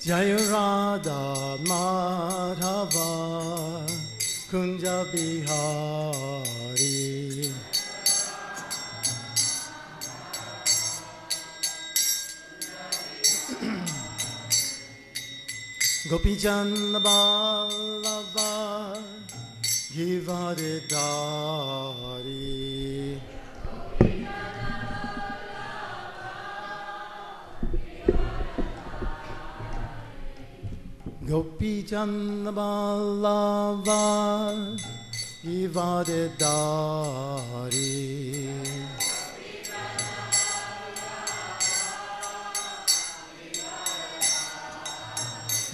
Jaya Radha Madhava Kunja Bihari. Gopijan Ballava Givaridari. Gopijan Ballava Givaridari.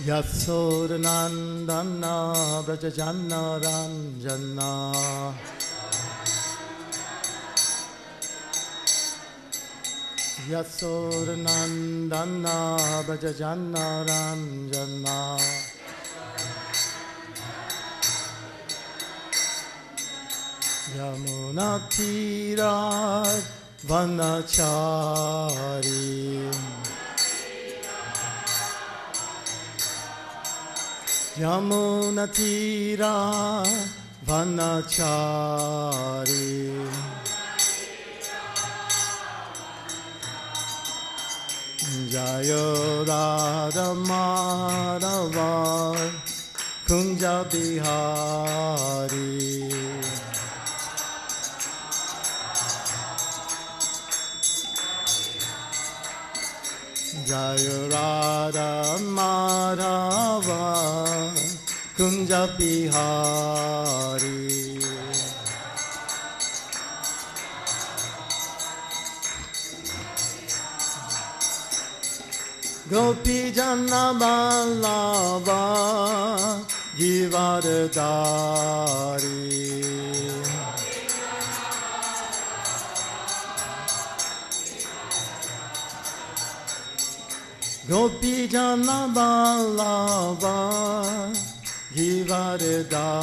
Yasodanandana Brajajana Ranjana. Yasodanandana Brajajana Ranjana. Yamuna Tira Vanachari. Yamuna Tira Vanachari. Jaya Radha Madhava Kunja Bihari. Jaya Radha Madhava Kunja Bihari. Gopi Jana Ballava Givaridari. Gopi Jana Ballava Givaridari.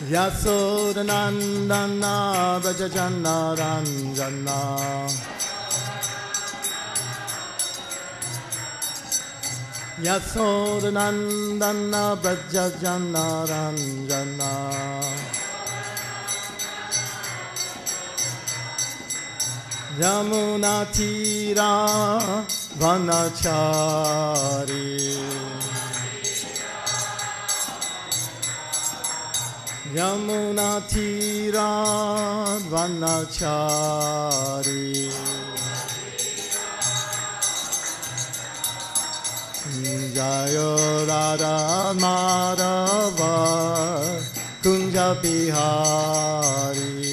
Yasodanandana Brajajana Ranjana. Yasodanandana Brajajana Ranjana. Yamuna Tira Vanachari. Yamuna Tira Vanachari. Jaya Radha Madhava Kunja Bihari.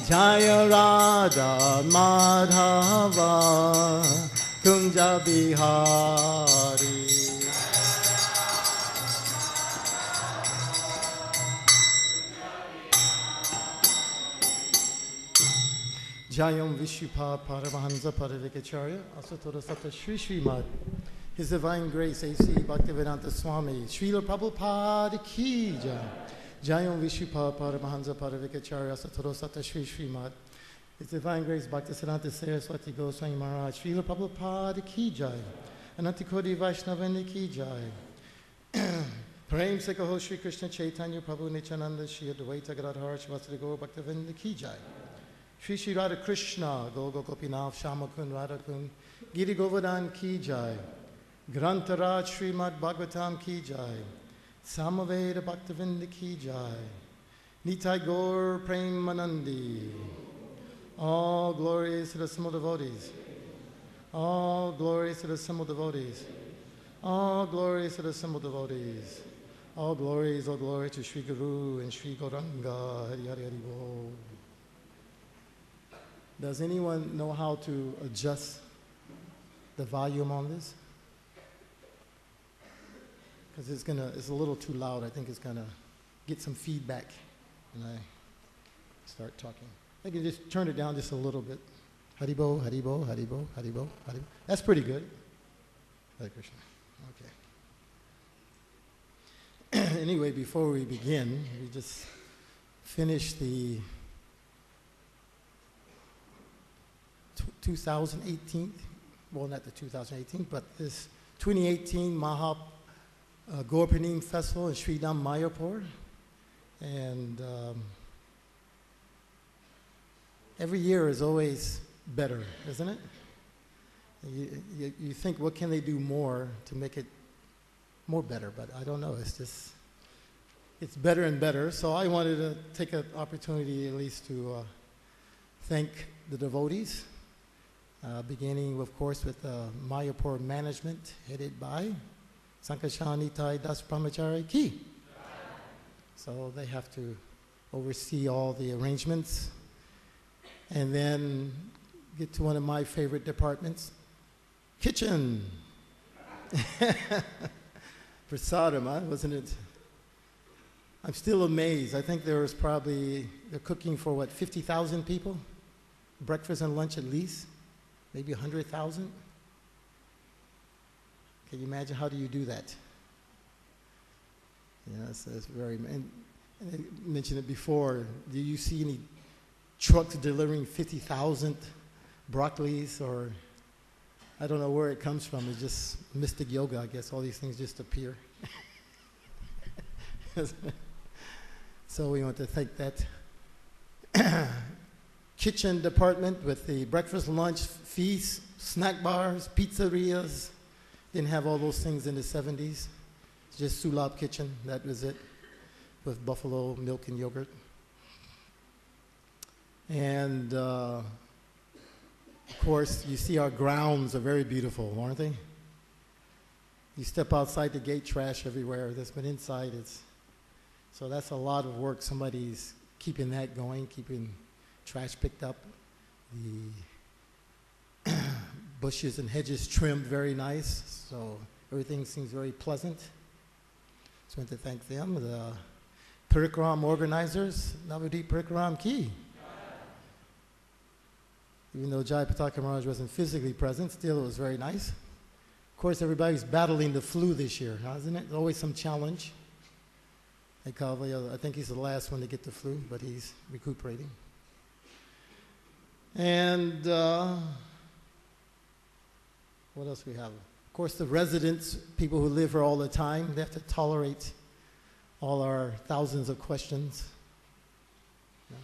Jaya Radha Madhava Kunja Bihari. Jayam Vishupa Paramahansa Paravikacharya Asatora Sata Sri Srimad His Divine Grace A.C. Bhaktivedanta Swami Srila Prabhupada Ki Jai. Jayam Vishupa Paramahansa Paravikacharya Asatora Sata Sri Srimad His Divine Grace Bhaktisiddhanta Saraswati Goswami Maharaj Srila Prabhupada Ki Jai. Anantikoti Vaishnavani Ki Jai. Prem Se Kaho Shri Krishna Chaitanya Prabhu Nityananda Shri Advaita Gadadhar Shivasari Gaur Bhaktivinoda Ki Jai. Shri Shri Radha Krishna Gol Gopinath Shamakun Radhakun Giri Govardhan Ki Jai. Grantaraj Srimad Bhgavatam Ki Jai. Samaveda Bhaktivinoda Ki Jai. Nitai Gaur Premanandi. All glories to the simple devotees. All glories to the simple devotees. All glories to the simple devotees. All glory to Sri Guru and Sri Gauranga. Hari Hari Hari Bol. Does anyone know how to adjust the volume on this? Because it's a little too loud. I think it's gonna get some feedback when I start talking. I can just turn it down just a little bit. Haribo, Haribo, Haribo, Haribo, Haribo. That's pretty good. Hare Krishna. Okay. Anyway, before we begin, we just finished the 2018, well, not the 2018, but this 2018 Gopinim Festival in Sridham, Mayapur. And every year is always better, isn't it? You think, what can they do more to make it more better? But I don't know. It's better and better. So I wanted to take an opportunity at least to thank the devotees, beginning, of course, with Mayapur management headed by Sankashani Tai Das Brahmachari Ki. So they have to oversee all the arrangements. And then get to one of my favorite departments, kitchen. Prasadam, huh? Wasn't it? I'm still amazed. I think they're cooking for what, 50,000 people? Breakfast and lunch at least? Maybe 100,000? Can you imagine, how do you do that? Yeah, it's very, and I mentioned it before, do you see any trucks delivering 50,000 broccolis, or I don't know where it comes from. It's just mystic yoga, I guess. All these things just appear. So we want to thank that kitchen department with the breakfast, lunch, feast, snack bars, pizzerias. Didn't have all those things in the 70s. Just Sulab kitchen, that was it, with buffalo milk and yogurt. And of course, you see our grounds are very beautiful, aren't they? You step outside the gate, trash everywhere. But inside, so that's a lot of work. Somebody's keeping that going, keeping trash picked up, the bushes and hedges trimmed very nice. So everything seems very pleasant. So I want to thank them, the Parikram organizers, Navadip Parikram Ki. Even though Jai Pataka Maharaj wasn't physically present, still it was very nice. Of course, everybody's battling the flu this year, isn't it? Always some challenge. I think he's the last one to get the flu, but he's recuperating. And what else we have? Of course, the residents, people who live here all the time, they have to tolerate all our thousands of questions.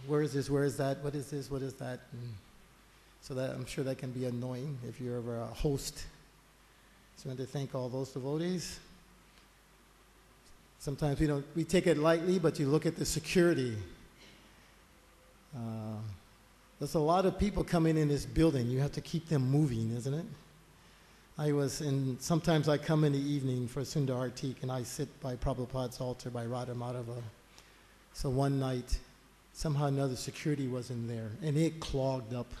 Where is this? Where is that? What is this? What is that? And so that, I'm sure that can be annoying if you're ever a host. So I want to thank all those devotees. Sometimes we take it lightly, but you look at the security. There's a lot of people coming in this building. You have to keep them moving, isn't it? Sometimes I come in the evening for Sundar Artik, and I sit by Prabhupada's altar by Radha Madhava. So one night, somehow another security wasn't there, and it clogged up.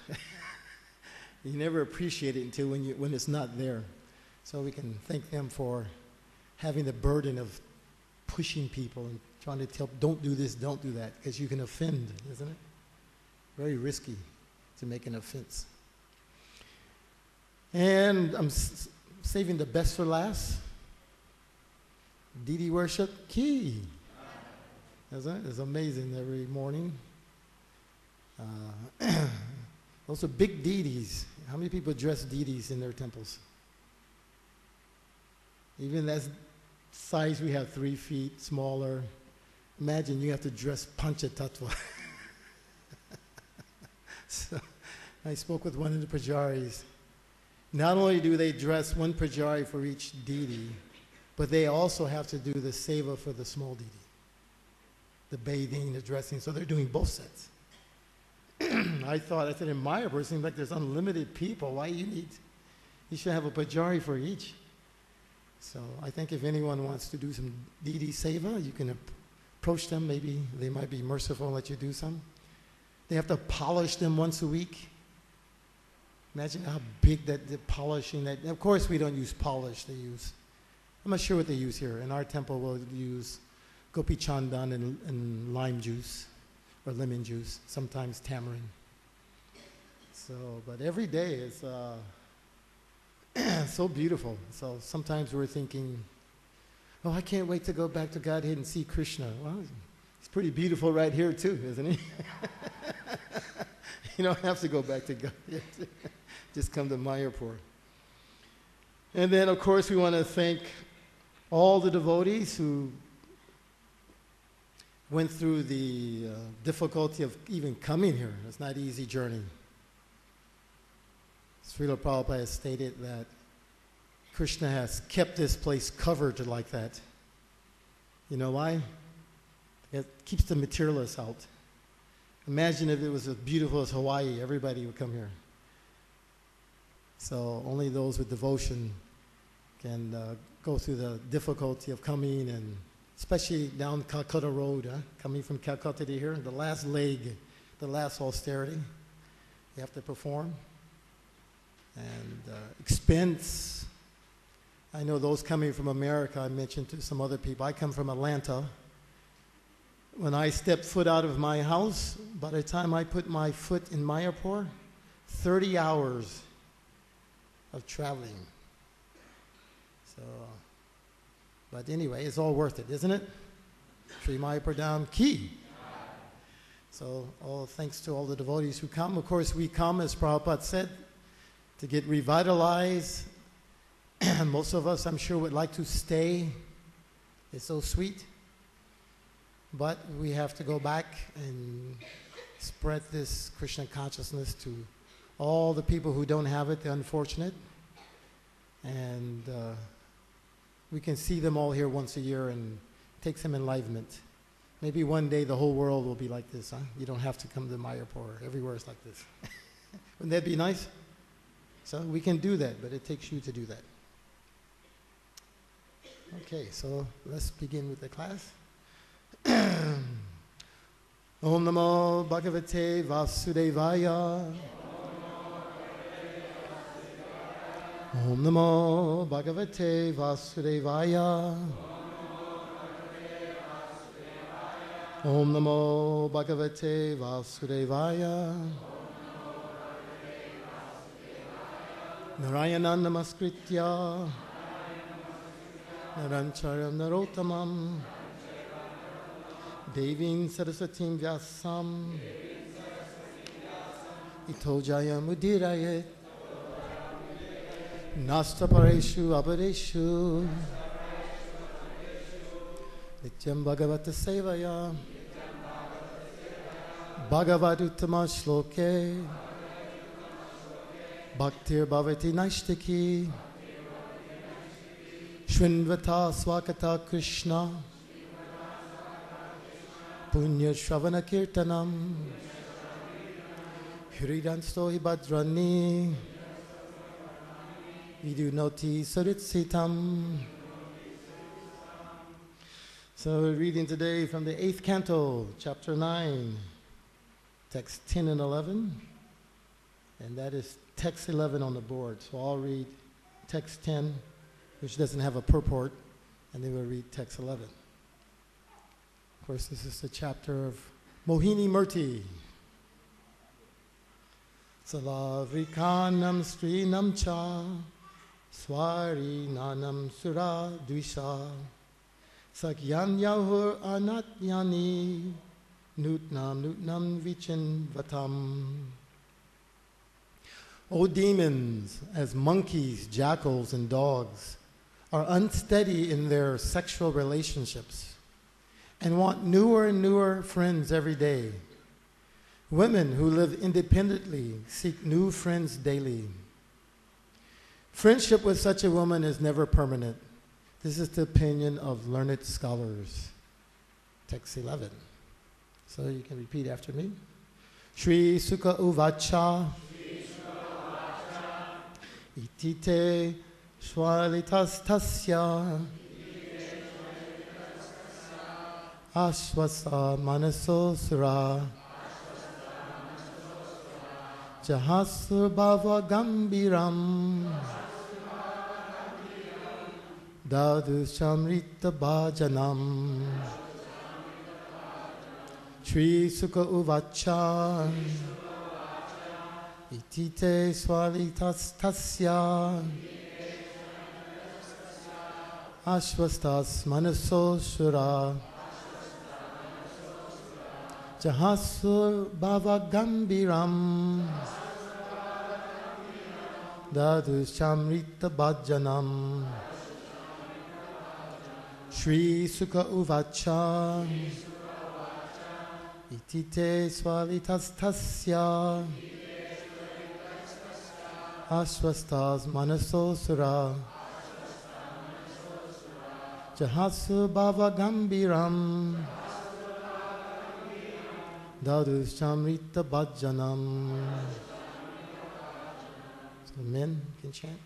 You never appreciate it until when it's not there. So we can thank them for having the burden of pushing people and trying to tell, don't do this, don't do that, because you can offend, isn't it? Very risky to make an offense. And I'm saving the best for last. Didi worship Ki. Isn't it? It's amazing every morning. Those are big deities. How many people dress deities in their temples? Even that size, we have 3 feet, smaller. Imagine you have to dress Panchatattva. So I spoke with one of the pujaris. Not only do they dress one pujari for each deity, but they also have to do the seva for the small deity. The bathing, the dressing, so they're doing both sets. I said in Mayapur, it seems like there's unlimited people. Why you should have a pujari for each. So I think if anyone wants to do some deity seva, you can approach them. Maybe they might be merciful and let you do some. They have to polish them once a week. Imagine how big the polishing that. Of course, we don't use polish. I'm not sure what they use here. In our temple, we'll use gopi chandan and lime juice or lemon juice, sometimes tamarind. So, but every day is so beautiful. So sometimes we're thinking, Oh, I can't wait to go back to Godhead and see Krishna. Well, he's pretty beautiful right here too, isn't he? You don't have to go back to Godhead. Just come to Mayapur. And then, of course, we want to thank all the devotees who went through the difficulty of even coming here. It's not an easy journey. Srila Prabhupada has stated that Krishna has kept this place covered like that. You know why? It keeps the materialists out. Imagine if it was as beautiful as Hawaii, everybody would come here. So only those with devotion can go through the difficulty of coming, and especially down Calcutta Road, coming from Calcutta to here, the last leg, the last austerity you have to perform. And expense. I know those coming from America, I mentioned to some other people, I come from Atlanta. When I step foot out of my house, by the time I put my foot in Mayapur, 30 hours of traveling. So, but anyway, it's all worth it, isn't it? Sri Mayapur Dham Ki. So, all thanks to all the devotees who come. Of course, we come, as Prabhupada said, to get revitalized. Most of us, I'm sure, would like to stay. It's so sweet. But we have to go back and spread this Krishna consciousness to all the people who don't have it, the unfortunate. And we can see them all here once a year and take some enlightenment. Maybe one day the whole world will be like this, huh? You don't have to come to Mayapur. Everywhere is like this. Wouldn't that be nice? So we can do that, but it takes you to do that. Okay, so let's begin with the class. Om Namo Bhagavate Vasudevaya. Om Namo Bhagavate Vasudevaya. Om Namo Bhagavate Vasudevaya. Narayana Namaskritya Narancharam Narotamam Devim Sarasatim Vyasam Ito Jayam Udirayet Nastapareshu Abareshu Nityam Bhagavata Sevaya Bhagavaduttama Shloke Bhaktir Bhavati Naishtiki Shrinvata Swakata Krishna Punya Shravana Kirtanam Hridansto Hibadrani Vidunoti Saritsitam. So we're reading today from the 8th canto, chapter 9, text 10 and 11. And that is text 11 on the board. So I'll read text 10, which doesn't have a purport, and then we'll read text 11. Of course, this is the chapter of Mohini Murti. Salavrikanam Srinam Cha Swari Nanam Sura Dvisha Sakyan Yahur Anatyani Nutnam Vichin Vatam. O demons, as monkeys, jackals, and dogs, are unsteady in their sexual relationships and want newer and newer friends every day. Women who live independently seek new friends daily. Friendship with such a woman is never permanent. This is the opinion of learned scholars. Text 11. So you can repeat after me. Shri Sukha Uvacha. Itite Shwalitas Tasya Ashwasa Manaso Sura Jahasur Bhava Gambiram Dadu Shamrita Bhajanam Shri Sukha Uvacha Itite Swalitas Tasya Ashvastas manaso sura Jahasur bhava gambiram Dadus chamrita bhajanam Shri Sukha uvacha Itite swalitastasya Ashvastas manaso sura Jahasu bhava gambiram Dadus chamrita bhajanam. So men can chant.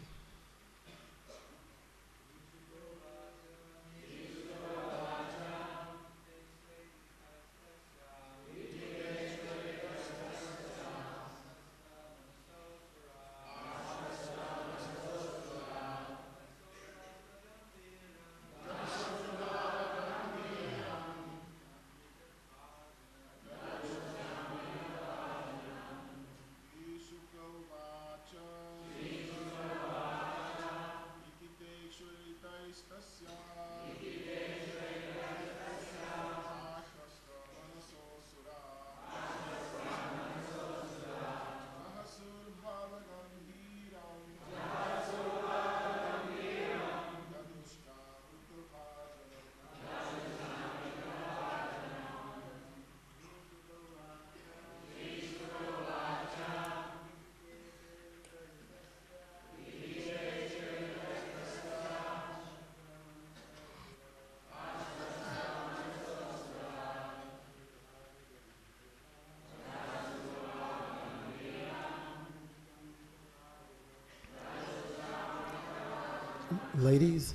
Ladies,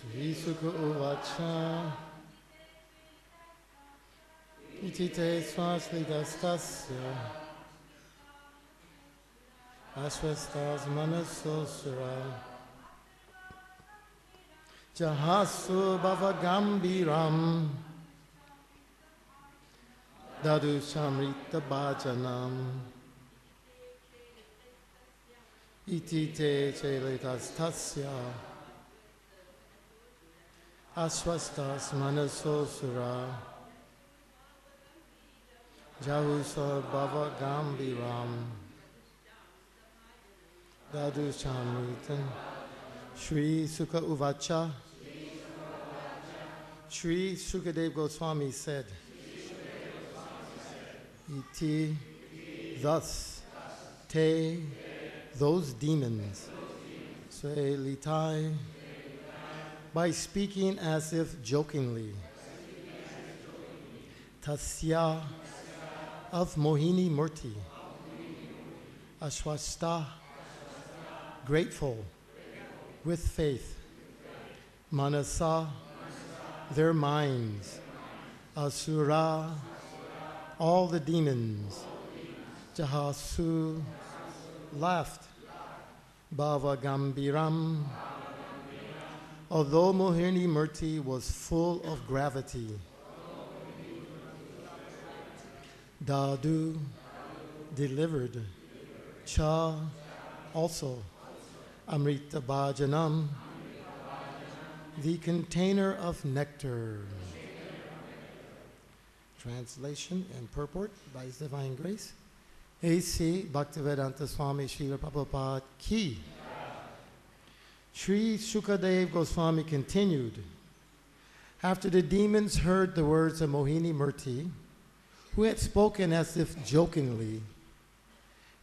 Shri Sukha uvacha Itite swaslitastasya Ashvastas manaso sura Jahasu bhava gambiram Dadu samrita bhajanam Itite chelitastasya Ashvastas manaso sura Jahusa bhava gambiram Dadu chamritan Shri Sukha uvacha Shri Shukadev Goswami said Iti thus te those demons say litai by speaking as if jokingly tasya of Mohini Murti Ashwasta grateful with faith Manasa their minds Asura all the demons Jahasu laughed Bhava Gambiram although Mohini Murti was full of gravity Dadu delivered Cha also Amrita Bhajanam the container of nectar. Translation and purport by His Divine Grace A.C. Bhaktivedanta Swami Srila Prabhupada Ki. Sri Shukadev Goswami continued, after the demons heard the words of Mohini Murti, who had spoken as if jokingly,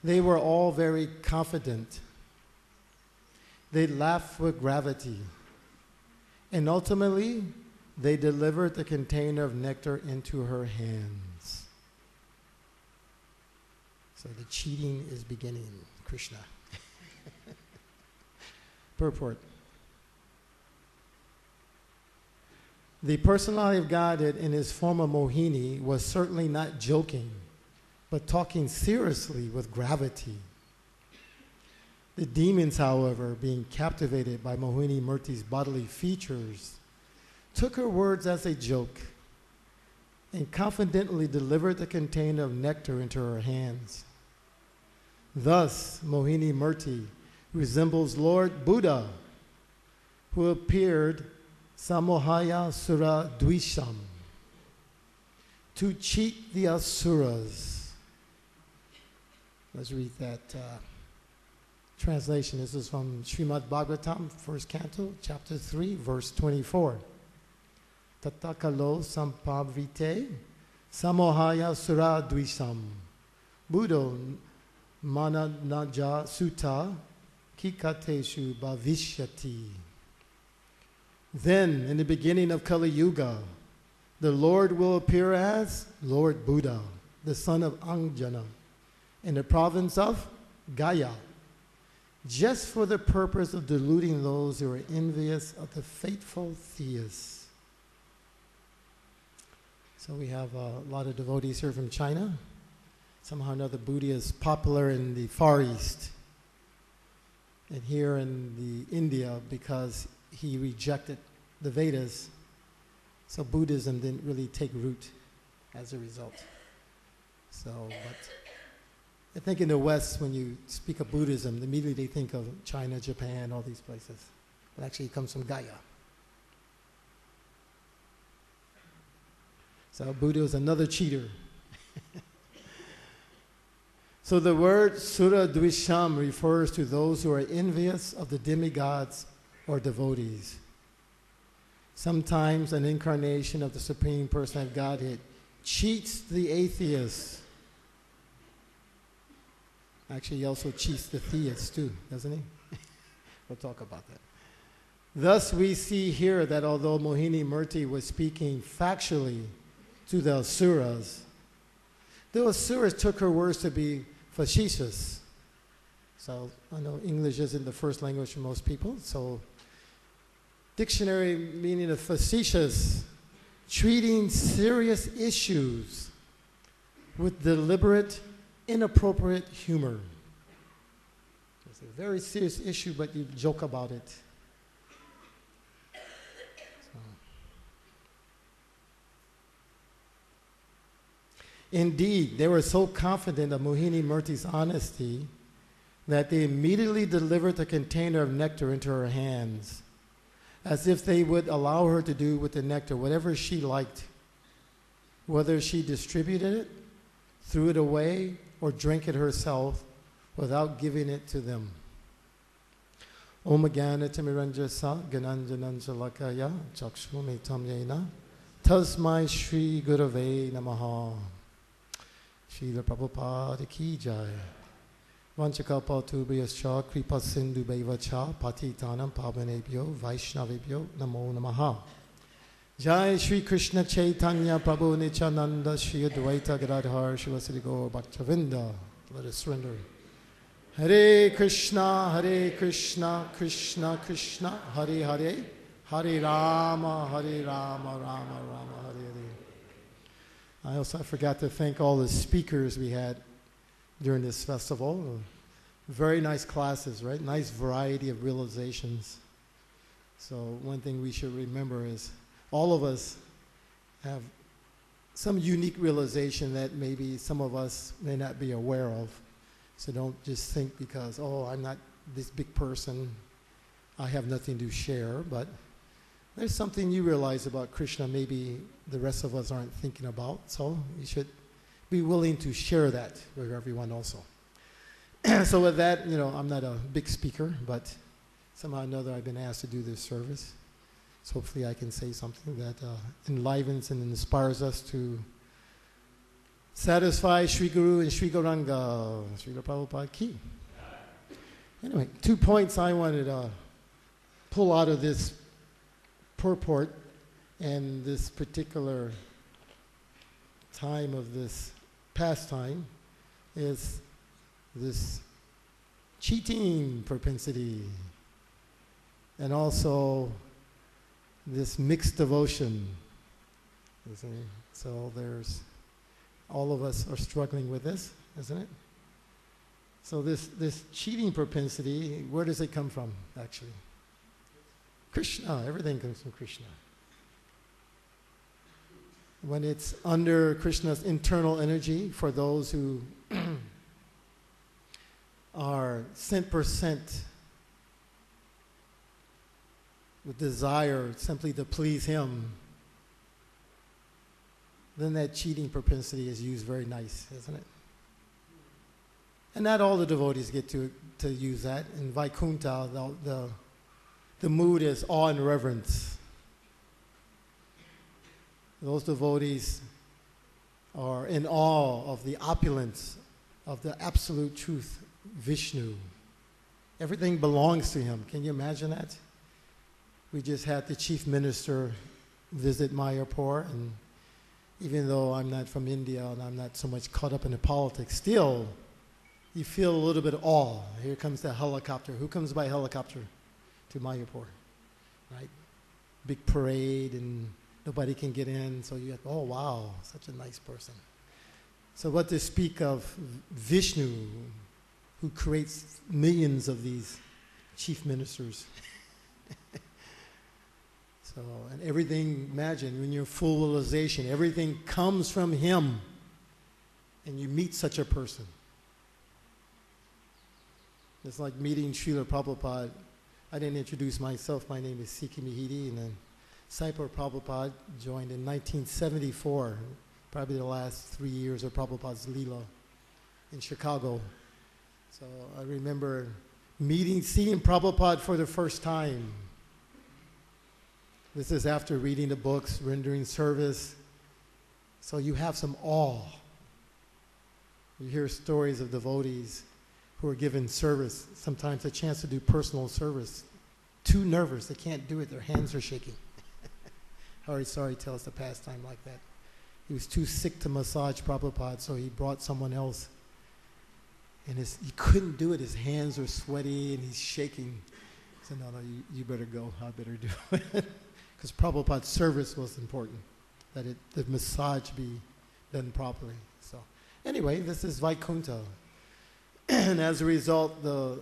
they were all very confident. They laughed with gravity, and ultimately they delivered the container of nectar into her hands. So the cheating is beginning, Krishna. Purport. The personality of Godhead in his form of Mohini was certainly not joking, but talking seriously with gravity. The demons, however, being captivated by Mohini Murti's bodily features, took her words as a joke and confidently delivered the container of nectar into her hands. Thus, Mohini Murti resembles Lord Buddha, who appeared Samohaya Sura Dvisham, to cheat the asuras. Let's read that translation. This is from Srimad Bhgavatam, 1st Canto, Chapter 3, verse 24. Tatakalo sampavite samohaya sura dvisham buddho mananaja sutta kikateshu bhavishyati. Then, in the beginning of Kali Yuga, the Lord will appear as Lord Buddha, the son of Anjana, in the province of Gaya, just for the purpose of deluding those who are envious of the faithful theists. So we have a lot of devotees here from China. Somehow or another, Buddha is popular in the Far East and here in the India because he rejected the Vedas. So Buddhism didn't really take root as a result. So, but I think in the West, when you speak of Buddhism, immediately they think of China, Japan, all these places. But actually it comes from Gaya. So Buddha is another cheater. So the word Sura Dvisham refers to those who are envious of the demigods or devotees. Sometimes an incarnation of the Supreme Person of Godhead cheats the atheists. Actually, he also cheats the theists too, doesn't he? We'll talk about that. Thus, we see here that although Mohini Murti was speaking factually to the asuras, the asuras took her words to be facetious. So I know English isn't the first language for most people, so dictionary meaning of facetious, treating serious issues with deliberate, inappropriate humor. It's a very serious issue, but you joke about it. Indeed, they were so confident of Mohini Murti's honesty that they immediately delivered the container of nectar into her hands, as if they would allow her to do with the nectar whatever she liked, whether she distributed it, threw it away, or drank it herself without giving it to them. Om Gana Timiranjasa Gananjananjalakaya Chakshumi Tamyena Tasmai Shri Gurave Namaha. Srila Prabhupada Ki Jai. Vanchakalpatubhyascha Kripa Sindhu Bhaivacha Patitanam Pavanebhyo Vaishnavebhyo Namo Namaha. Jai Shri Krishna Chaitanya Prabhu Nityananda Shri Advaita Gadadhar Shivasari Gaur Bhaktavinda. Let us surrender. Hare Krishna, Krishna Krishna, Hare Hare, Hare Rama, Rama Rama, Hare Hare. I forgot to thank all the speakers we had during this festival. Very nice classes, right? Nice variety of realizations. So one thing we should remember is all of us have some unique realization that maybe some of us may not be aware of. So don't just think because, oh, I'm not this big person, I have nothing to share, but there's something you realize about Krishna maybe the rest of us aren't thinking about, so you should be willing to share that with everyone also. So with that, I'm not a big speaker, but somehow or another I've been asked to do this service. So hopefully I can say something that enlivens and inspires us to satisfy Sri Guru and Sri Gauranga, Srila Prabhupada Ki. Anyway, 2 points I wanted to pull out of this purport and this particular time of this pastime is this cheating propensity and also this mixed devotion. You see? So all of us are struggling with this, isn't it? So this cheating propensity, where does it come from, actually? Krishna. Everything comes from Krishna. When it's under Krishna's internal energy, for those who are 100% with desire simply to please him, then that cheating propensity is used very nice, isn't it? And not all the devotees get to use that. In Vaikuntha, the mood is awe and reverence. Those devotees are in awe of the opulence of the absolute truth, Vishnu. Everything belongs to him. Can you imagine that? We just had the chief minister visit Mayapur, and even though I'm not from India and I'm not so much caught up in the politics, still you feel a little bit of awe. Here comes the helicopter. Who comes by helicopter to Mayapur, right? Big parade and nobody can get in, so you have, oh wow, such a nice person. So what to speak of Vishnu, who creates millions of these chief ministers. So, and everything, imagine, when you're full realization, everything comes from him, and you meet such a person. It's like meeting Srila Prabhupada. I didn't introduce myself. My name is Sikhi Mahiti, and then Srila Prabhupada joined in 1974, probably the last 3 years of Prabhupada's Leela in Chicago. So I remember seeing Prabhupada for the first time. This is after reading the books, rendering service. So you have some awe. You hear stories of devotees who are given service, sometimes a chance to do personal service. Too nervous, they can't do it, their hands are shaking. Hari Sari tells the pastime like that. He was too sick to massage Prabhupada, so he brought someone else. And he couldn't do it, his hands were sweaty and he's shaking. He said, no, you better go, I better do it. Because Prabhupada's service was important, that the massage be done properly. So anyway, this is Vaikuntha. And as a result, the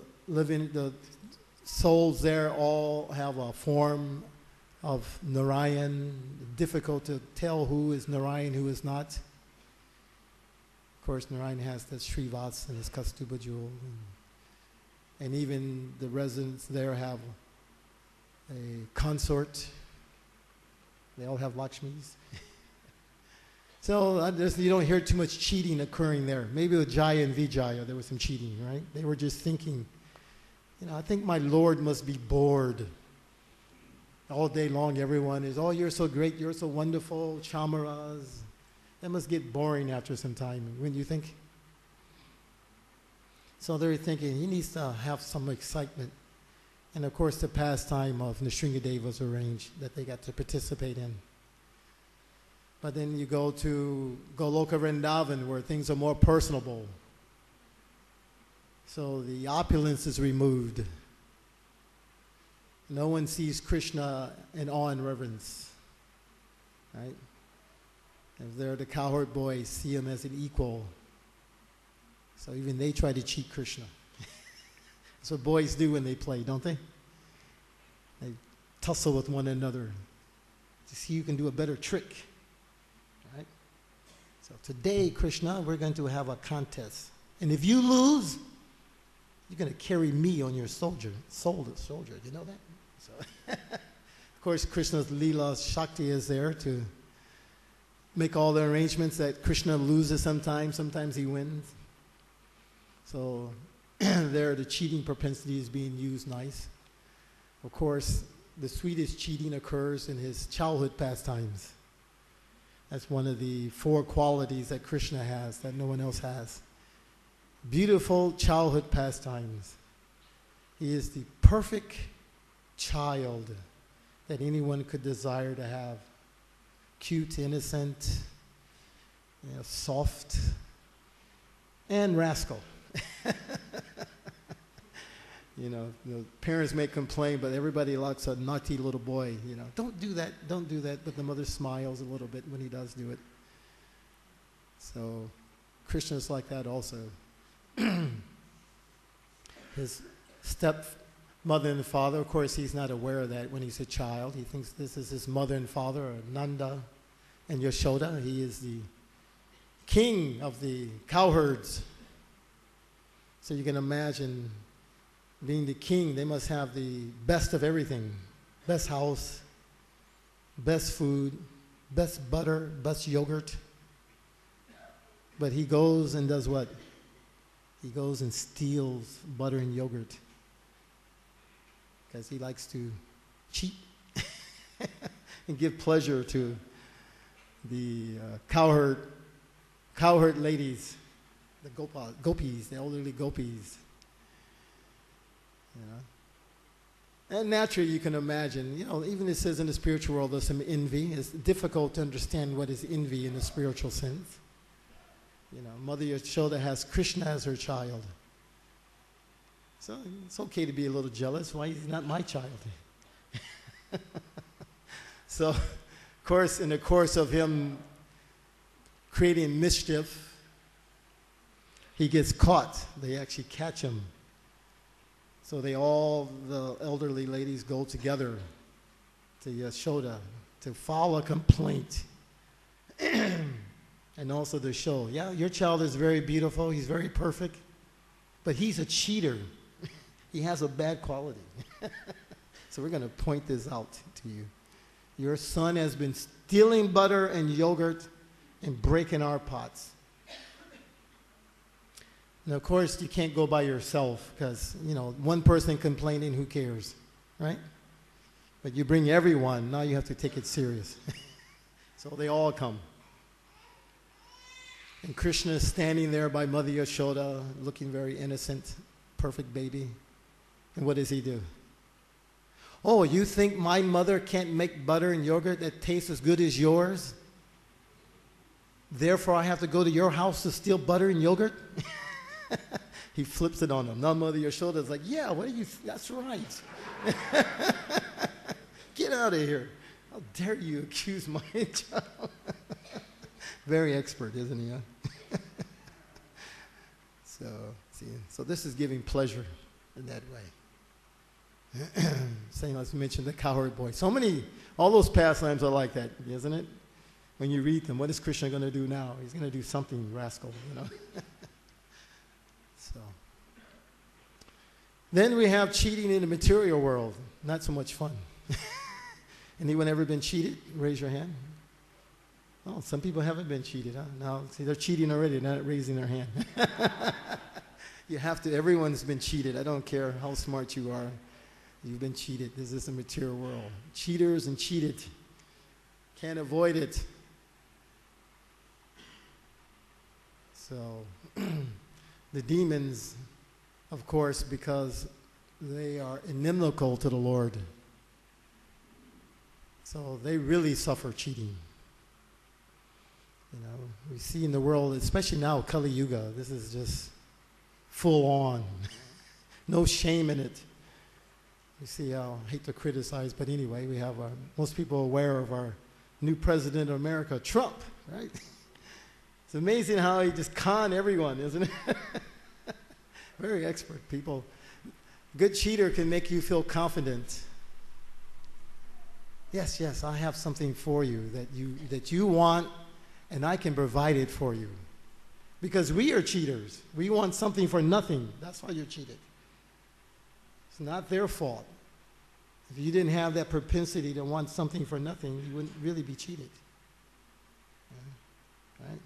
souls there all have a form of Narayan. Difficult to tell who is Narayan, who is not. Of course, Narayan has the Srivas and his Kastuba jewel. And even the residents there have a consort. They all have Lakshmis. So you don't hear too much cheating occurring there. Maybe with Jaya and Vijaya, there was some cheating, right? They were just thinking, I think my Lord must be bored. All day long, everyone is, oh, you're so great, you're so wonderful, chamaras. That must get boring after some time, wouldn't you think? So they're thinking, he needs to have some excitement. And of course, the pastime of Nrsingadev was arranged that they got to participate in. But then you go to Goloka Vrindavan, where things are more personable. So the opulence is removed. No one sees Krishna in awe and reverence, right? If they're the cowherd boys, see him as an equal. So even they try to cheat Krishna. That's what boys do when they play, don't they? They tussle with one another to see who can do a better trick. Right? So today, Krishna, we're going to have a contest. And if you lose, you're going to carry me on your soldier. You know that? So of course, Krishna's Leela Shakti is there to make all the arrangements that Krishna loses sometimes. Sometimes he wins. So there, the cheating propensity is being used nice. Of course, the sweetest cheating occurs in his childhood pastimes. That's one of the 4 qualities that Krishna has that no one else has. Beautiful childhood pastimes. He is the perfect child that anyone could desire to have. Cute, innocent, soft, and rascal. Parents may complain, but everybody likes a naughty little boy. Don't do that, don't do that. But the mother smiles a little bit when he does do it. So Krishna is like that also. His stepmother and father, of course, he's not aware of that when he's a child. He thinks this is his mother and father, or Nanda and Yashoda. He is the king of the cowherds. So you can imagine being the king, they must have the best of everything. Best house, best food, best butter, best yogurt. But he goes and does what? He goes and steals butter and yogurt because he likes to cheat and give pleasure to the cowherd ladies, the gopis, the elderly gopis. And naturally you can imagine, even it says in the spiritual world there's some envy. It's difficult to understand what is envy in the spiritual sense. Mother Yashoda has Krishna as her child. So it's okay to be a little jealous. Why is he not my child? So, of course, in the course of him creating mischief, he gets caught. They actually catch him. So the elderly ladies go together to Yashoda to file a complaint. And also to show, yeah, your child is very beautiful, he's very perfect, but he's a cheater. He has a bad quality. So we're going to point this out to you. Your son has been stealing butter and yogurt and breaking our pots. Now, of course, you can't go by yourself because, one person complaining, who cares, right? But you bring everyone, now you have to take it serious. So they all come. And Krishna is standing there by Mother Yashoda, looking very innocent, perfect baby. And what does he do? Oh, you think my mother can't make butter and yogurt that tastes as good as yours? Therefore, I have to go to your house to steal butter and yogurt? He flips it on them. Now Mother Yashoda is like, yeah, that's right. Get out of here. How dare you accuse my child? Very expert, isn't he? Huh? So this is giving pleasure in that way. Same as mentioned, the cowherd boy. All those pastimes are like that, isn't it? When you read them, what is Krishna going to do now? He's going to do something rascal, So. Then we have cheating in the material world. Not so much fun. Anyone ever been cheated? Raise your hand. Oh, some people haven't been cheated, huh? Now, see, they're cheating already, not raising their hand. You have to, everyone's been cheated. I don't care how smart you are. You've been cheated. This is the material world. Cheaters and cheated. Can't avoid it. So, the demons, of course, because they are inimical to the Lord. So, they really suffer cheating. We see in the world, especially now, Kali Yuga, this is just full on. No shame in it. You see, I hate to criticize, but anyway, we have most people aware of our new president of America, Trump, right? It's amazing how he just conned everyone, isn't it? Very expert people. Good cheater can make you feel confident. Yes, I have something for you that you want, and I can provide it for you. Because we are cheaters. We want something for nothing. That's why you're cheated. It's not their fault. If you didn't have that propensity to want something for nothing, you wouldn't really be cheated. Right?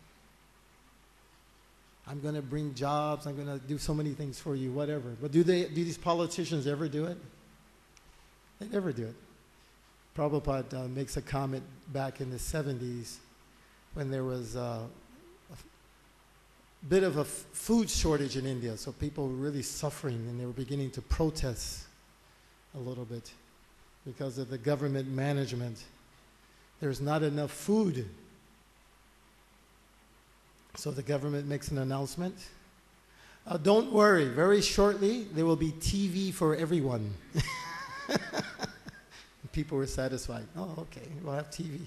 I'm going to bring jobs. I'm going to do so many things for you, whatever. But do these politicians ever do it? They never do it. Prabhupada makes a comment back in the 70s when there was a bit of a food shortage in India. So people were really suffering, and they were beginning to protest a little bit because of the government management. There's not enough food. So the government makes an announcement. Don't worry, very shortly there will be TV for everyone. People were satisfied. Oh, okay, we'll have TV.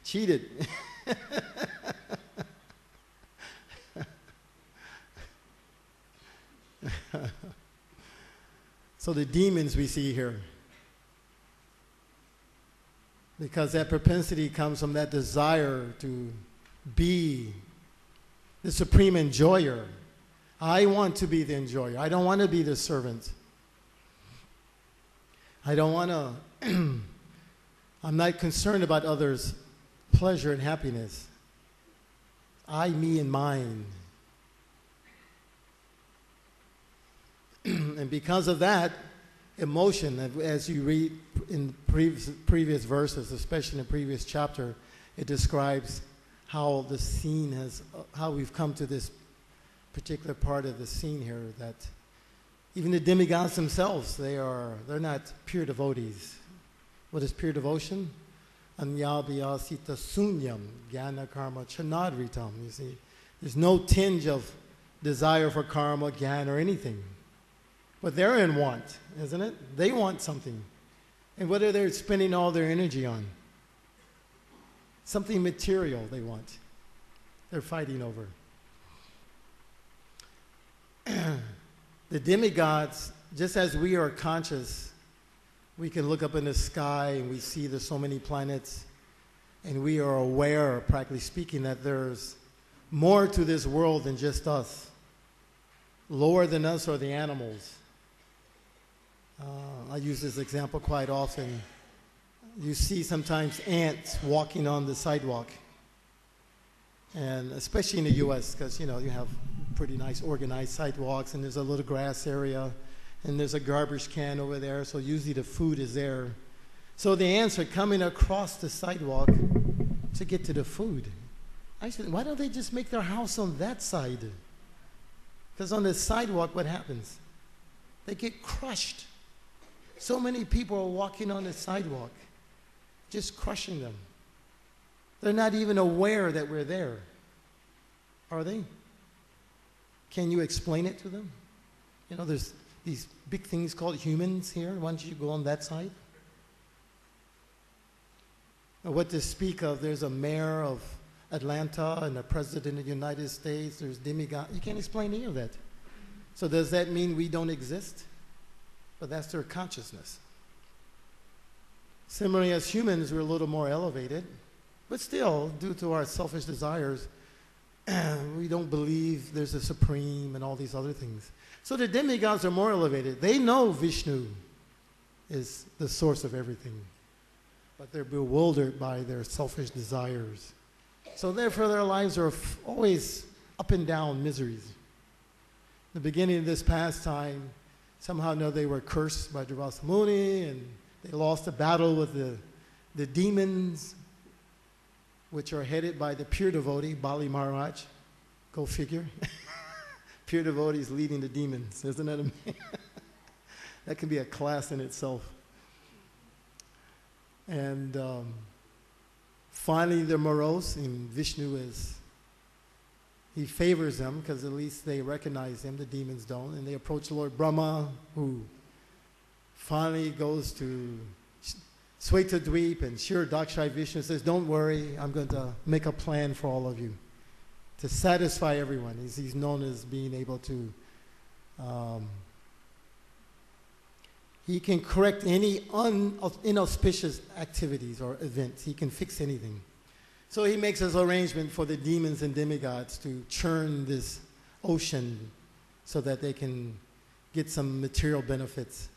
Cheated. So the demons we see here, because that propensity comes from that desire to be the supreme enjoyer. I want to be the enjoyer. I don't want to be the servant. I don't want to, I'm not concerned about others' pleasure and happiness. I, me, and mine. And because of that, emotion, as you read in previous verses, especially in the previous chapter, it describes how the scene has, how we've come to this particular part of the scene here, that even the demigods themselves, they're not pure devotees. What is pure devotion? Anyabhyasita sunyam jnana karma chanadritam. You see, there's no tinge of desire for karma, jnana, or anything. But they're in want, isn't it? They want something. And what are they spending all their energy on? Something material they want. They're fighting over. The demigods, just as we are conscious, we can look up in the sky and we see there's so many planets, and we are aware, practically speaking, that there's more to this world than just us. Lower than us are the animals. I use this example quite often. You see sometimes ants walking on the sidewalk, and especially in the U.S., because you have pretty nice organized sidewalks, and there's a little grass area, and there's a garbage can over there, so usually the food is there. So the ants are coming across the sidewalk to get to the food. I said, why don't they just make their house on that side? Because on the sidewalk, what happens? They get crushed. So many people are walking on the sidewalk, just crushing them. They're not even aware that we're there, are they? Can you explain it to them? There's these big things called humans here. Why don't you go on that side? Or what to speak of, there's a mayor of Atlanta and a president of the United States. There's demigod. You can't explain any of that. So does that mean we don't exist? But that's their consciousness. Similarly, as humans, we're a little more elevated, but still, due to our selfish desires, we don't believe there's a supreme and all these other things. So the demigods are more elevated. They know Vishnu is the source of everything, but they're bewildered by their selfish desires. So therefore, their lives are always up and down miseries. The beginning of this pastime, somehow they were cursed by Durvasa Muni, and they lost a battle with the demons, which are headed by the pure devotee, Bali Maharaj. Go figure. Pure devotees leading the demons. Isn't that amazing? That can be a class in itself. And finally, they're morose, and Vishnu he favors them, because at least they recognize him, the demons don't, and they approach Lord Brahma, who finally goes to Sweta Dweep, and Shira Dakshai Vishnu says, don't worry, I'm going to make a plan for all of you to satisfy everyone. He's known as being able to, he can correct any inauspicious activities or events. He can fix anything. So he makes his arrangement for the demons and demigods to churn this ocean so that they can get some material benefits.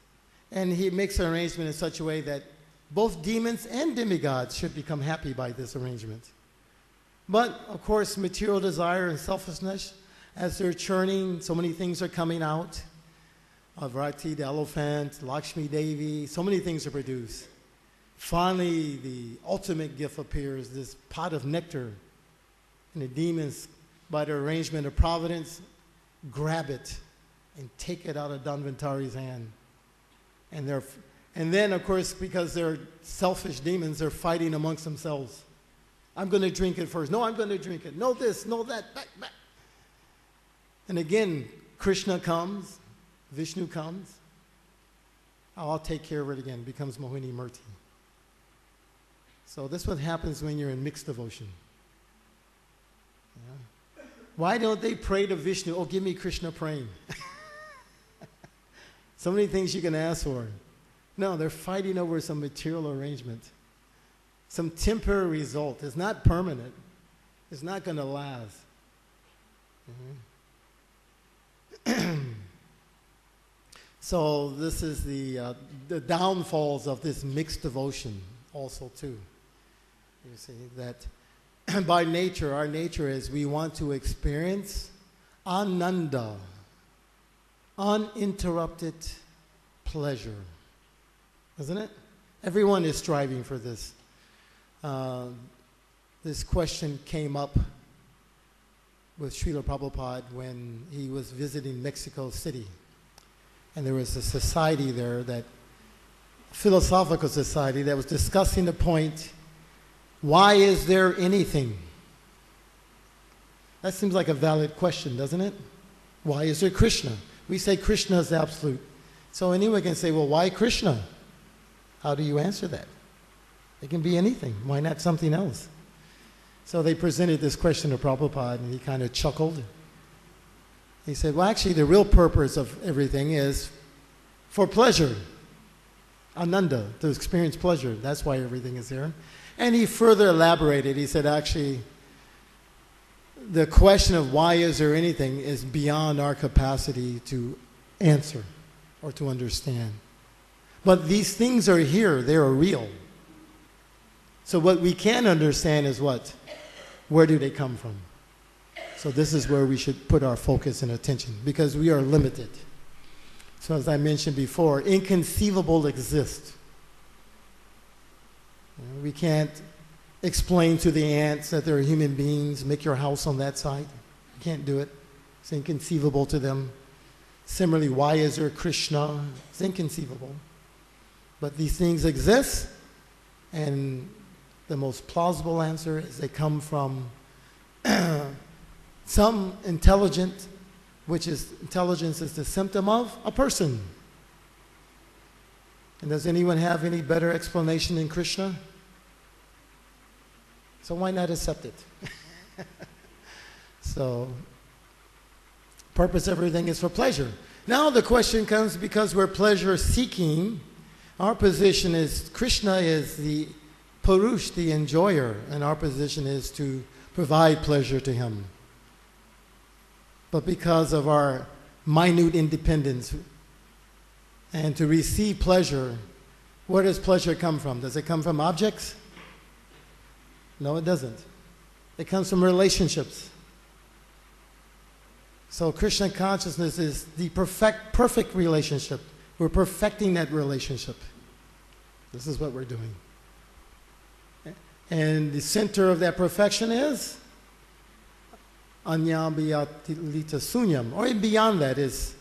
And he makes an arrangement in such a way that both demons and demigods should become happy by this arrangement. But, of course, material desire and selfishness, as they're churning, so many things are coming out. Avrati, the elephant, Lakshmi Devi, so many things are produced. Finally, the ultimate gift appears, this pot of nectar. And the demons, by the arrangement of providence, grab it and take it out of Dhanvantari's hand. And then, of course, because they're selfish demons, they're fighting amongst themselves. I'm going to drink it first. No, I'm going to drink it. No this, no that, back, back. And again, Krishna comes, Vishnu comes. I'll take care of it again. It becomes Mohini Murti. So this is what happens when you're in mixed devotion. Yeah. Why don't they pray to Vishnu? Oh, give me Krishna praying. So many things you can ask for. No, they're fighting over some material arrangement. Some temporary result. It's not permanent. It's not going to last. So this is the downfalls of this mixed devotion also too. You see that by nature, our nature is we want to experience ananda, uninterrupted pleasure. Isn't it? Everyone is striving for this. This question came up with Srila Prabhupada when he was visiting Mexico City. And there was a society there, that philosophical society, that was discussing the point, why is there anything? That seems like a valid question, doesn't it? Why is there Krishna? We say Krishna is absolute. So anyone can say, well, why Krishna? How do you answer that? It can be anything. Why not something else? So they presented this question to Prabhupada, and he kind of chuckled. He said, well, actually, the real purpose of everything is for pleasure. Ananda, to experience pleasure. That's why everything is here. And he further elaborated. He said, actually, the question of why is there anything is beyond our capacity to answer or to understand. But these things are here. They are real. So what we can understand is what? Where do they come from? So this is where we should put our focus and attention, because we are limited. So as I mentioned before, inconceivable exists. We can't explain to the ants that they're human beings, make your house on that side. You can't do it. It's inconceivable to them. Similarly, why is there Krishna? It's inconceivable. But these things exist, and the most plausible answer is they come from some intelligence, which is intelligence is the symptom of a person. And does anyone have any better explanation than Krishna? So why not accept it? So, purpose of everything is for pleasure. Now the question comes, because we're pleasure seeking, our position is Krishna is the Purush, the enjoyer, and our position is to provide pleasure to him. But because of our minute independence and to receive pleasure, where does pleasure come from? Does it come from objects? No, it doesn't. It comes from relationships. So Krishna consciousness is the perfect relationship. We're perfecting that relationship. This is what we're doing. And the center of that perfection is Anyabhiyatilita Sunyam. Or beyond that is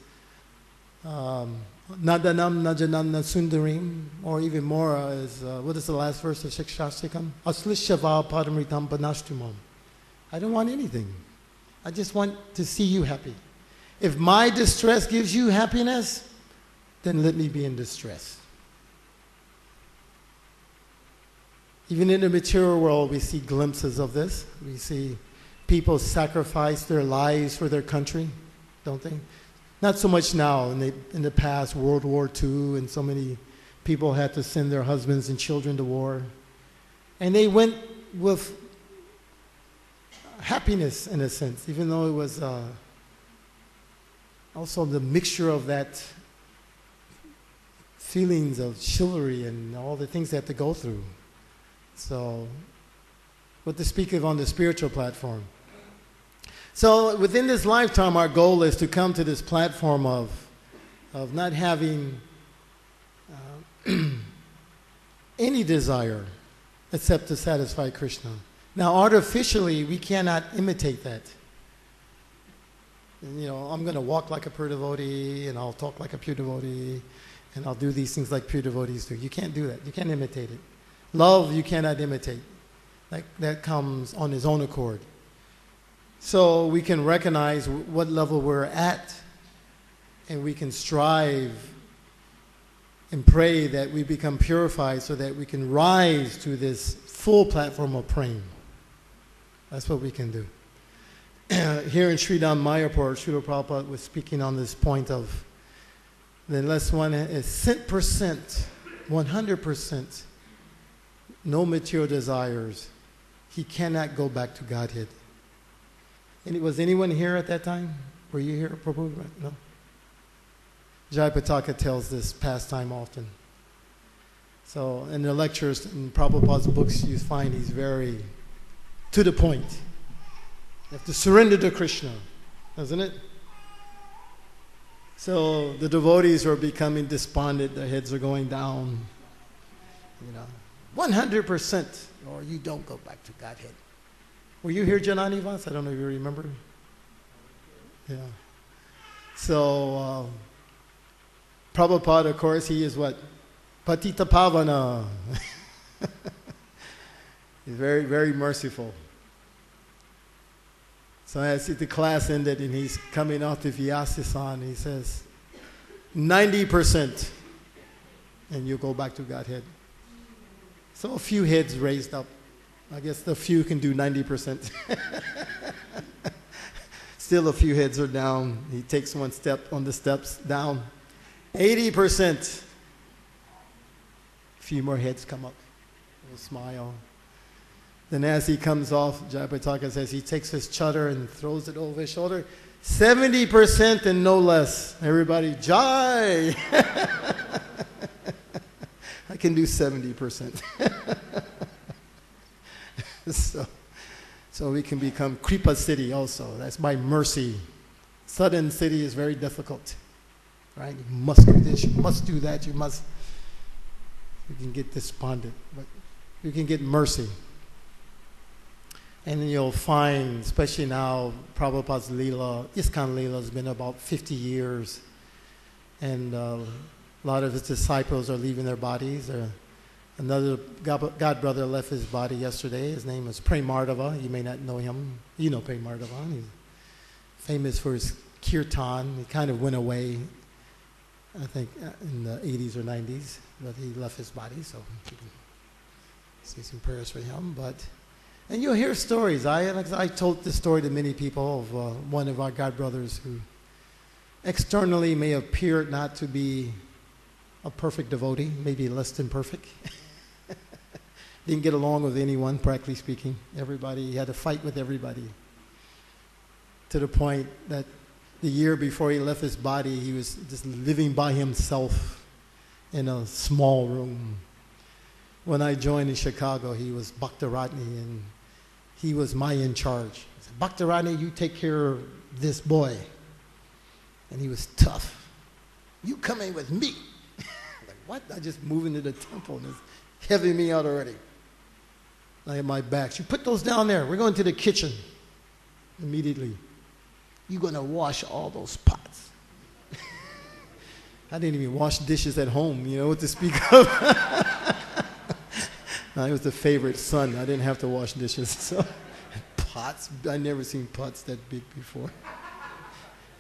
Nadanam Najananda Sundarim. Or even more is, what is the last verse of Shikshastikam? Aslishava Padamritam Panashtumam. I don't want anything. I just want to see you happy. If my distress gives you happiness, then let me be in distress. Even in the material world, we see glimpses of this. We see people sacrifice their lives for their country, don't they? Not so much now. In the past, World War II, and so many people had to send their husbands and children to war. And they went with happiness, in a sense, even though it was also the mixture of that feelings of chivalry and all the things they had to go through. So, what to speak of on the spiritual platform. So, within this lifetime, our goal is to come to this platform of not having any desire except to satisfy Krishna. Now, artificially, we cannot imitate that. And, I'm going to walk like a pure devotee, and I'll talk like a pure devotee, and I'll do these things like pure devotees do. You can't do that. You can't imitate it. Love, you cannot imitate. that comes on his own accord. So we can recognize what level we're at, and we can strive and pray that we become purified so that we can rise to this full platform of praying. That's what we can do. Here in Sridham Mayapur, Srila Prabhupada was speaking on this point of that unless one is 100%, no material desires, he cannot go back to Godhead. Was anyone here at that time? Were you here, Prabhu? No? Jayapataka tells this pastime often. So in the lectures, in Prabhupada's books, you find he's very to the point. You have to surrender to Krishna, doesn't it? So the devotees are becoming despondent, their heads are going down. 100%, or you don't go back to Godhead. Were you here, Jananivas? I don't know if you remember. Yeah. So Prabhupada, of course, he is what? Patita Pavana. He's very, very merciful. So as the class ended and he's coming off the Vyasa-san, he says, 90%, and you go back to Godhead. So a few heads raised up. I guess the few can do 90%. Still a few heads are down. He takes one step on the steps down. 80%. A few more heads come up. We'll smile. Then as he comes off, Jayapataka says he takes his chadar and throws it over his shoulder. 70% and no less. Everybody, Jai! I can do 70%. So we can become Kripa City also. That's by mercy. Southern city is very difficult. Right? You must do this, you must do that, you can get despondent. But you can get mercy. And then you'll find, especially now, Prabhupada's Leela, ISKCON Leela has been about 50 years. And a lot of his disciples are leaving their bodies. Another God brother left his body yesterday. His name is Premardava. You may not know him. You know Premardava. He's famous for his kirtan. He kind of went away, I think, in the 80s or 90s. But he left his body, so you can say some prayers for him. And you'll hear stories. I told this story to many people of one of our God brothers who externally may appear not to be a perfect devotee, maybe less than perfect. Didn't get along with anyone, practically speaking. He had a fight with everybody. To the point that the year before he left his body, he was just living by himself in a small room. When I joined in Chicago, he was Bhaktaratni, and he was my in charge. He said, Bhaktaratni, you take care of this boy. And he was tough. You come in with me. Like, what? I just moved into the temple, and it's heavy me out already. I have my back. You put those down there. We're going to the kitchen immediately. You're going to wash all those pots. I didn't even wash dishes at home, what to speak of. I was the favorite son. I didn't have to wash dishes. So pots, I never seen pots that big before.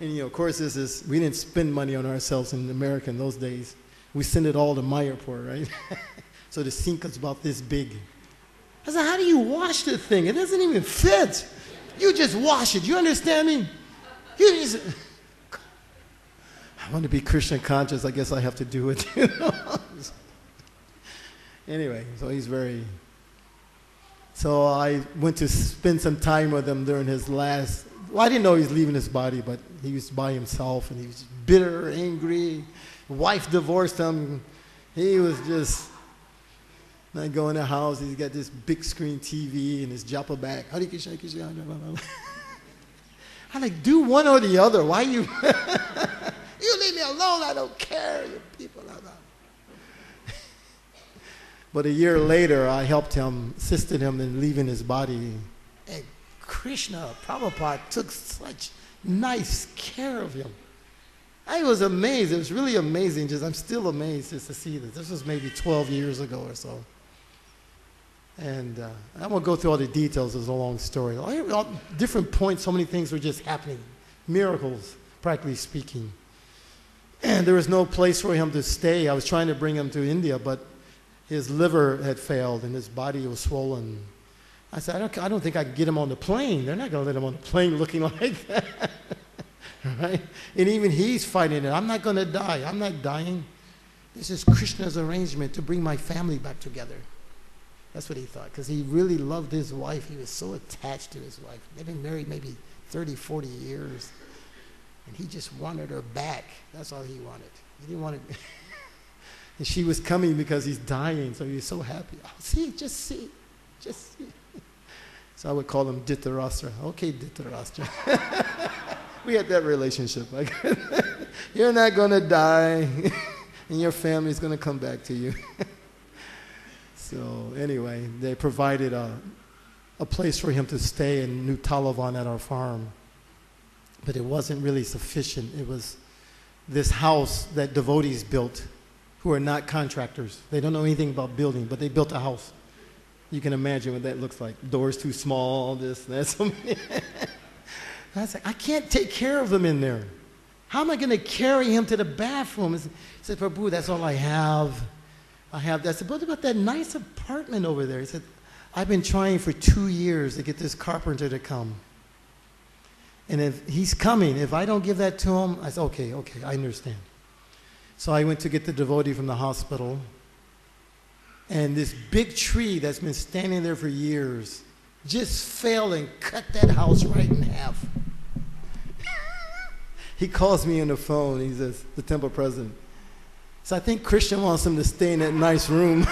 And of course, we didn't spend money on ourselves in America in those days. We sent it all to Mayapur, right? So the sink is about this big. I said, how do you wash the thing? It doesn't even fit. You just wash it. You understand me? I want to be Krishna conscious. I guess I have to do it. Anyway, so I went to spend some time with him during his last, I didn't know he was leaving his body, but he was by himself, and he was bitter, angry. Wife divorced him. He was just, I go in the house, he's got this big screen TV and his japa bag. Hare Krishna, Krishna. I'm like, do one or the other. Why you? You leave me alone. I don't care. You people. But a year later, I helped him, assisted him in leaving his body. And Krishna, Prabhupada, took such nice care of him. I was amazed. It was really amazing. I'm still amazed just to see this. This was maybe 12 years ago or so. And I won't go through all the details. It's a long story. All different points, so many things were just happening. Miracles, practically speaking. And there was no place for him to stay. I was trying to bring him to India, but his liver had failed and his body was swollen. I said, I don't think I can get him on the plane. They're not going to let him on the plane looking like that. Right? And even he's fighting it. I'm not going to die. I'm not dying. This is Krishna's arrangement to bring my family back together. That's what he thought, because he really loved his wife. He was so attached to his wife. They've been married maybe 30, 40 years. And he just wanted her back. That's all he wanted. He didn't want to. And she was coming because he's dying, so he was so happy. Oh, see, just see. So I would call him Dhritarashtra. Okay, Dhritarashtra. We had that relationship. Like, you're not going to die, and your family's going to come back to you. So anyway, they provided a place for him to stay in New Talavan at our farm. But it wasn't really sufficient. It was this house that devotees built who are not contractors. They don't know anything about building, but they built a house. You can imagine what that looks like. Doors too small, this, that. So many. I was like, I can't take care of him in there. How am I going to carry him to the bathroom? He said, Prabhu, that's all I have. I said, what about that nice apartment over there? He said, I've been trying for 2 years to get this carpenter to come. And if he's coming, if I don't give that to him, I said, okay, I understand. So I went to get the devotee from the hospital. And this big tree that's been standing there for years just fell and cut that house right in half. He calls me on the phone. He says, the temple president. So I think Krishna wants him to stay in that nice room.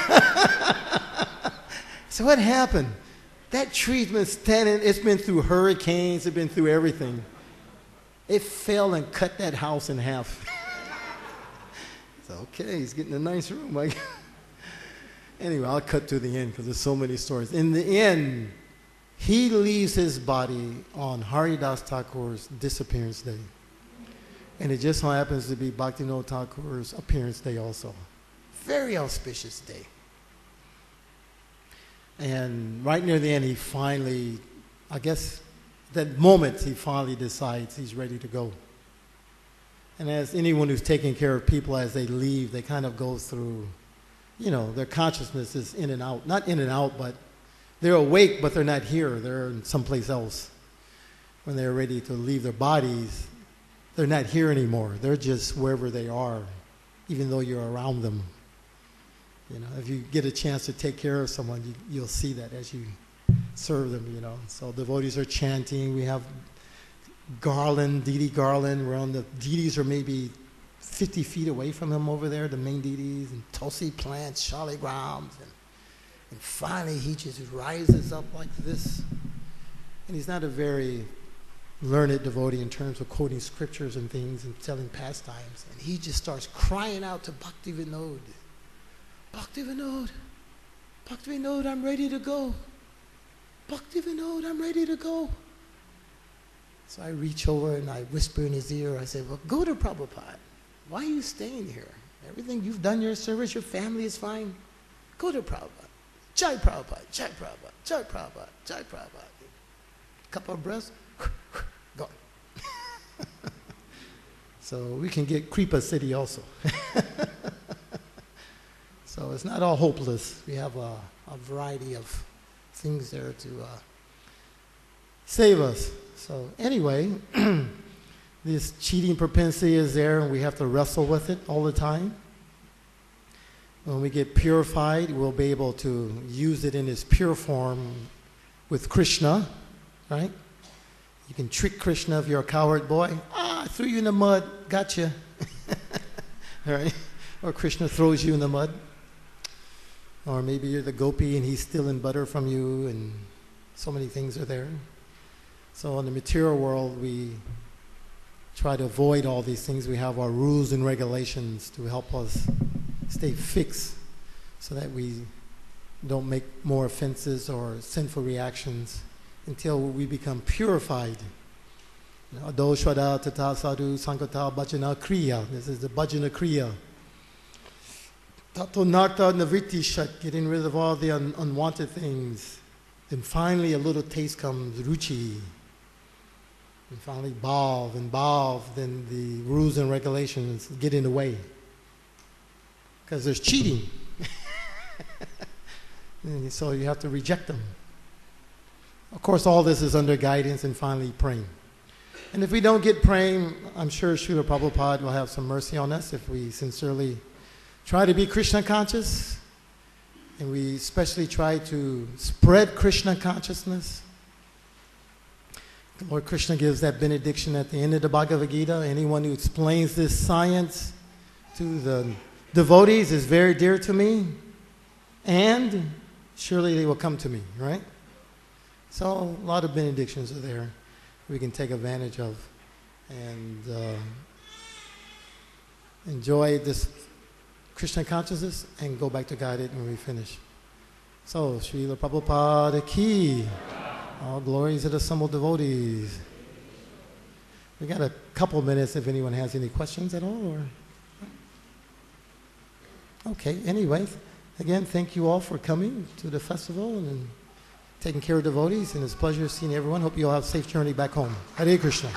So what happened? That tree's been standing, it's been through hurricanes, it's been through everything. It fell and cut that house in half. So, okay, he's getting a nice room. Anyway, I'll cut to the end because there's so many stories. In the end, he leaves his body on Haridas Thakur's disappearance day. And it just so happens to be Bhaktivinoda Thakur's appearance day also. Very auspicious day. And right near the end, he finally, I guess, that moment, he finally decides he's ready to go. And as anyone who's taking care of people as they leave, they kind of go through, their consciousness is in and out. Not in and out, but they're awake, but they're not here. They're in someplace else. When they're ready to leave their bodies, they're not here anymore. They're just wherever they are, even though you're around them. If you get a chance to take care of someone, you'll see that as you serve them, So devotees are chanting. We have garland, deity garland. The deities are maybe 50 feet away from him over there, the main deities, and tulsi plants, shaligrams. And finally, he just rises up like this. And he's not a very learned devotee in terms of quoting scriptures and things and telling pastimes. And he just starts crying out to Bhaktivinoda. Bhaktivinoda, I'm ready to go. Bhaktivinoda, I'm ready to go. So I reach over and I whisper in his ear. I say, well, go to Prabhupada. Why are you staying here? Everything you've done your service, your family is fine. Go to Prabhupada. Jai Prabhupada, Jai Prabhupada, Jai Prabhupada, Jai Prabhupada. Couple of breaths, gone. So we can get Kripa City also. So it's not all hopeless. We have a variety of things there to save us. So anyway, this cheating propensity is there, and we have to wrestle with it all the time. When we get purified, we'll be able to use it in its pure form with Krishna, right? You can trick Krishna if you're a coward boy. I threw you in the mud, gotcha. Right? Or Krishna throws you in the mud. Or maybe you're the gopi and he's stealing butter from you, and so many things are there. So in the material world, we try to avoid all these things. We have our rules and regulations to help us stay fixed so that we don't make more offenses or sinful reactions until we become purified. Adoshwada tata sadhu sankata bhajana kriya. This is the bhajana kriya. Tato narta navritti shat, getting rid of all the unwanted things. Then finally a little taste comes, ruchi. And finally bhav, then the rules and regulations get in the way. Because there's cheating. And so you have to reject them. Of course, all this is under guidance and finally praying. And if we don't get praying, I'm sure Srila Prabhupada will have some mercy on us if we sincerely try to be Krishna conscious. And we especially try to spread Krishna consciousness. Lord Krishna gives that benediction at the end of the Bhagavad Gita. Anyone who explains this science to the devotees is very dear to me. And surely they will come to me, right? So a lot of benedictions are there we can take advantage of and enjoy this Krishna consciousness and go back to guided when we finish. So, Srila Prabhupada ki, all glories to the assembled devotees. We got a couple minutes if anyone has any questions at all. Or okay, anyway, again, thank you all for coming to the festival and taking care of devotees, and it's a pleasure seeing everyone. Hope you all have a safe journey back home. Hare Krishna.